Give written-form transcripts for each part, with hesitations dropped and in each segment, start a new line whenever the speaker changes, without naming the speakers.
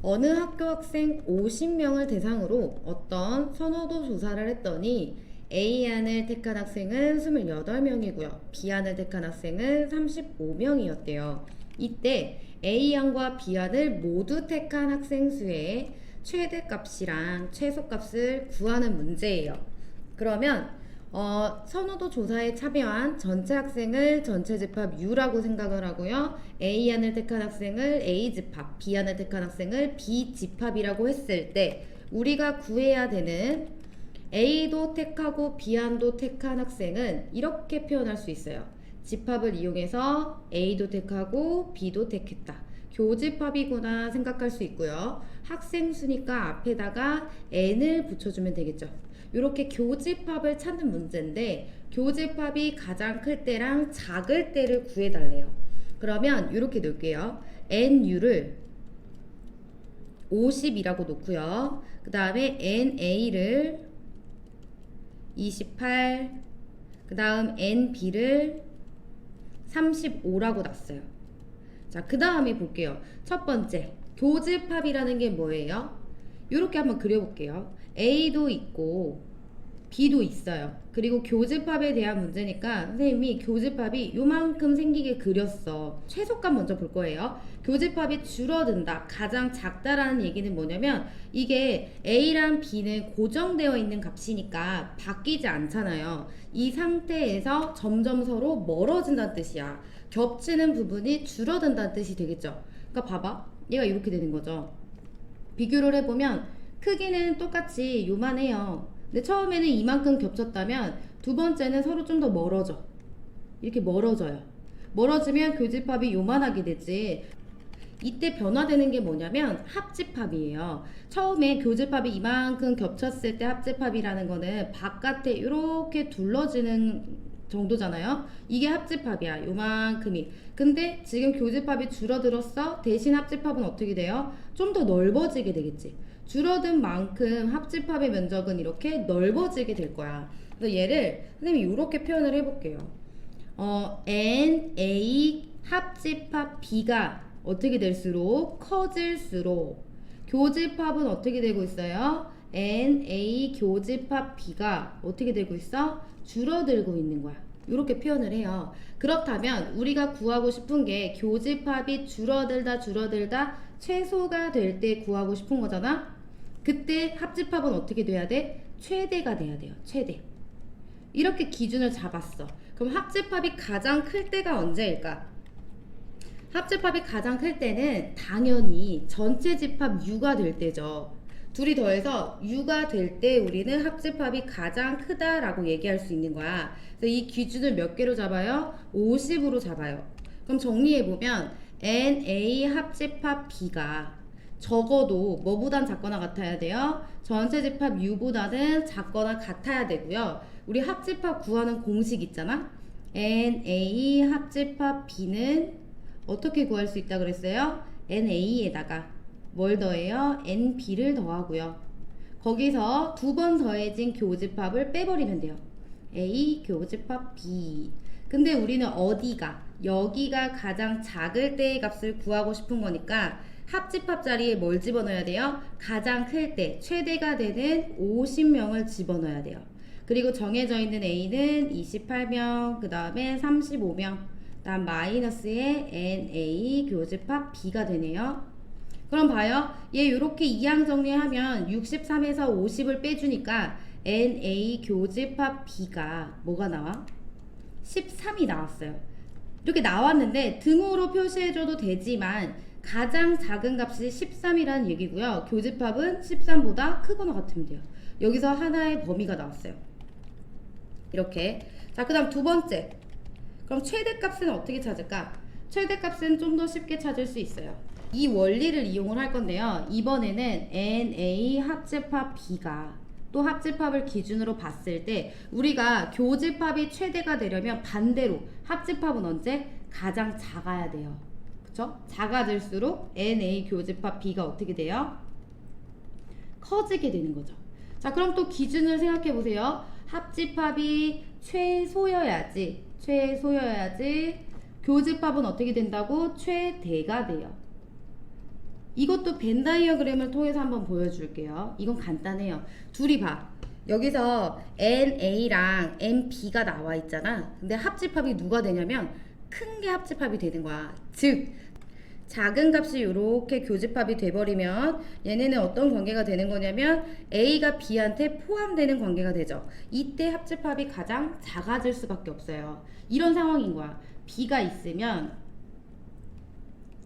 어느 학교 학생 50명을 대상으로 어떤 선호도 조사를 했더니 A안을 택한 학생은 28명이고요. B안을 택한 학생은 35명이었대요. 이때 A안과 B안을 모두 택한 학생 수의 최대값이랑 최소값을 구하는 문제예요. 그러면 선호도 조사에 참여한 전체 학생을 전체 집합 U라고 생각을 하고요. A안을 택한 학생을 A집합, B안을 택한 학생을 B집합이라고 했을 때 우리가 구해야 되는 A도 택하고 B안도 택한 학생은 이렇게 표현할 수 있어요. 집합을 이용해서 A도 택하고 B도 택했다. 교집합이구나 생각할 수 있고요. 학생 수니까 앞에다가 N을 붙여주면 되겠죠. 이렇게 교집합을 찾는 문제인데 교집합이 가장 클 때랑 작을 때를 구해달래요. 그러면 이렇게 놓을게요. NU를 50이라고 놓고요. 그 다음에 NA를 28, 그 다음 NB를 35라고 놨어요. 자, 그 다음에 볼게요. 첫 번째, 교집합이라는 게 뭐예요? 이렇게 한번 그려볼게요. A도 있고 B도 있어요. 그리고 교집합에 대한 문제니까 선생님이 교집합이 요만큼 생기게 그렸어. 최소값 먼저 볼 거예요. 교집합이 줄어든다, 가장 작다라는 얘기는 뭐냐면 이게 A랑 B는 고정되어 있는 값이니까 바뀌지 않잖아요. 이 상태에서 점점 서로 멀어진다는 뜻이야. 겹치는 부분이 줄어든다는 뜻이 되겠죠. 그러니까 봐봐, 얘가 이렇게 되는 거죠. 비교를 해보면 크기는 똑같이 요만해요. 근데 처음에는 이만큼 겹쳤다면 두 번째는 서로 좀 더 멀어져. 이렇게 멀어져요. 멀어지면 교집합이 요만하게 되지. 이때 변화되는 게 뭐냐면 합집합이에요. 처음에 교집합이 이만큼 겹쳤을 때 합집합이라는 거는 바깥에 이렇게 둘러지는 정도잖아요. 이게 합집합이야. 요만큼이. 근데 지금 교집합이 줄어들었어. 대신 합집합은 어떻게 돼요? 좀 더 넓어지게 되겠지. 줄어든 만큼 합집합의 면적은 이렇게 넓어지게 될 거야. 그래서 얘를 선생님이 이렇게 표현을 해볼게요. N, A 합집합 B가 어떻게 될수록 커질수록 교집합은 어떻게 되고 있어요? N, A 교집합 B가 어떻게 되고 있어? 줄어들고 있는 거야. 이렇게 표현을 해요. 그렇다면 우리가 구하고 싶은 게 교집합이 줄어들다 최소가 될 때 구하고 싶은 거잖아. 그때 합집합은 어떻게 돼야 돼? 최대가 돼야 돼요. 최대. 이렇게 기준을 잡았어. 그럼 합집합이 가장 클 때가 언제일까? 합집합이 가장 클 때는 당연히 전체 집합 U가 될 때죠. 둘이 더해서 U가 될 때 우리는 합집합이 가장 크다라고 얘기할 수 있는 거야. 그래서 이 기준을 몇 개로 잡아요? 50으로 잡아요. 그럼 정리해보면 NA 합집합 B가 적어도 뭐보단 작거나 같아야 돼요? 전체 집합 U보다는 작거나 같아야 되고요. 우리 합집합 구하는 공식 있잖아? NA 합집합 B는 어떻게 구할 수 있다 그랬어요? NA에다가 뭘 더해요? NB를 더하고요. 거기서 두 번 더해진 교집합을 빼버리면 돼요. A 교집합 B. 근데 우리는 어디가? 여기가 가장 작을 때의 값을 구하고 싶은 거니까 합집합 자리에 뭘 집어넣어야 돼요? 가장 클 때 최대가 되는 50명을 집어넣어야 돼요. 그리고 정해져 있는 A는 28명, 그 다음에 35명, 다음 마이너스의 NA 교집합 B가 되네요. 그럼 봐요. 얘 이렇게 이항 정리하면 63에서 50을 빼주니까 NA 교집합 B가 뭐가 나와? 13이 나왔어요. 이렇게 나왔는데 등호로 표시해줘도 되지만 가장 작은 값이 13이라는 얘기고요. 교집합은 13보다 크거나 같으면 돼요. 여기서 하나의 범위가 나왔어요. 이렇게. 자, 그 다음 두 번째. 그럼 최대값은 어떻게 찾을까? 최대값은 좀 더 쉽게 찾을 수 있어요. 이 원리를 이용을 할 건데요. 이번에는 NA 합집합 B가 또 합집합을 기준으로 봤을 때 우리가 교집합이 최대가 되려면 반대로 합집합은 언제? 가장 작아야 돼요. 그쵸? 작아질수록 NA 교집합 B가 어떻게 돼요? 커지게 되는 거죠. 자, 그럼 또 기준을 생각해 보세요. 합집합이 최소여야지 교집합은 어떻게 된다고? 최대가 돼요. 이것도 벤 다이어그램을 통해서 한번 보여줄게요. 이건 간단해요. 둘이 봐. 여기서 NA랑 NB가 나와 있잖아. 근데 합집합이 누가 되냐면 큰 게 합집합이 되는 거야. 즉 작은 값이 이렇게 교집합이 돼버리면 얘네는 어떤 관계가 되는 거냐면 A가 B한테 포함되는 관계가 되죠. 이때 합집합이 가장 작아질 수밖에 없어요. 이런 상황인 거야. B가 있으면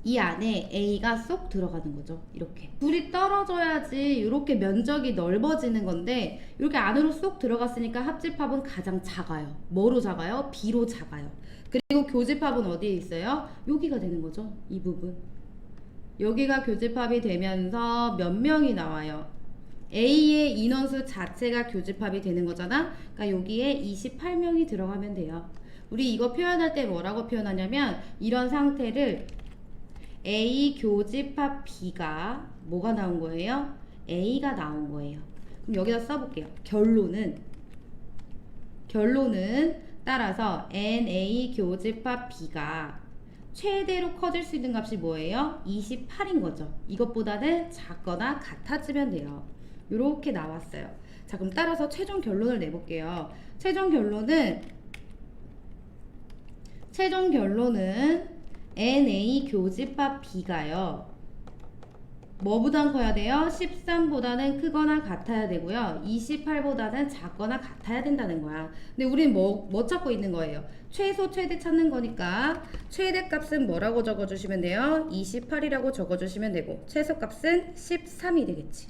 이 안에 A가 쏙 들어가는 거죠. 이렇게 둘이 떨어져야지 이렇게 면적이 넓어지는 건데 이렇게 안으로 쏙 들어갔으니까 합집합은 가장 작아요. 뭐로 작아요? B로 작아요. 그리고 교집합은 어디에 있어요? 여기가 되는 거죠. 이 부분. 여기가 교집합이 되면서 몇 명이 나와요? A의 인원수 자체가 교집합이 되는 거잖아. 그러니까 여기에 28명이 들어가면 돼요. 우리 이거 표현할 때 뭐라고 표현하냐면 이런 상태를 A 교집합 B가 뭐가 나온 거예요? A가 나온 거예요. 그럼 여기다 써볼게요. 결론은 따라서 NA 교집합 B가 최대로 커질 수 있는 값이 뭐예요? 28인 거죠. 이것보다는 작거나 같아지면 돼요. 이렇게 나왔어요. 자, 그럼 따라서 최종 결론을 내볼게요. 최종 결론은 NA 교집합 B가요. 뭐보단 커야 돼요? 13보다는 크거나 같아야 되고요. 28보다는 작거나 같아야 된다는 거야. 근데 우리는 뭐 찾고 있는 거예요? 최소, 최대 찾는 거니까 최대 값은 뭐라고 적어주시면 돼요? 28이라고 적어주시면 되고 최소 값은 13이 되겠지.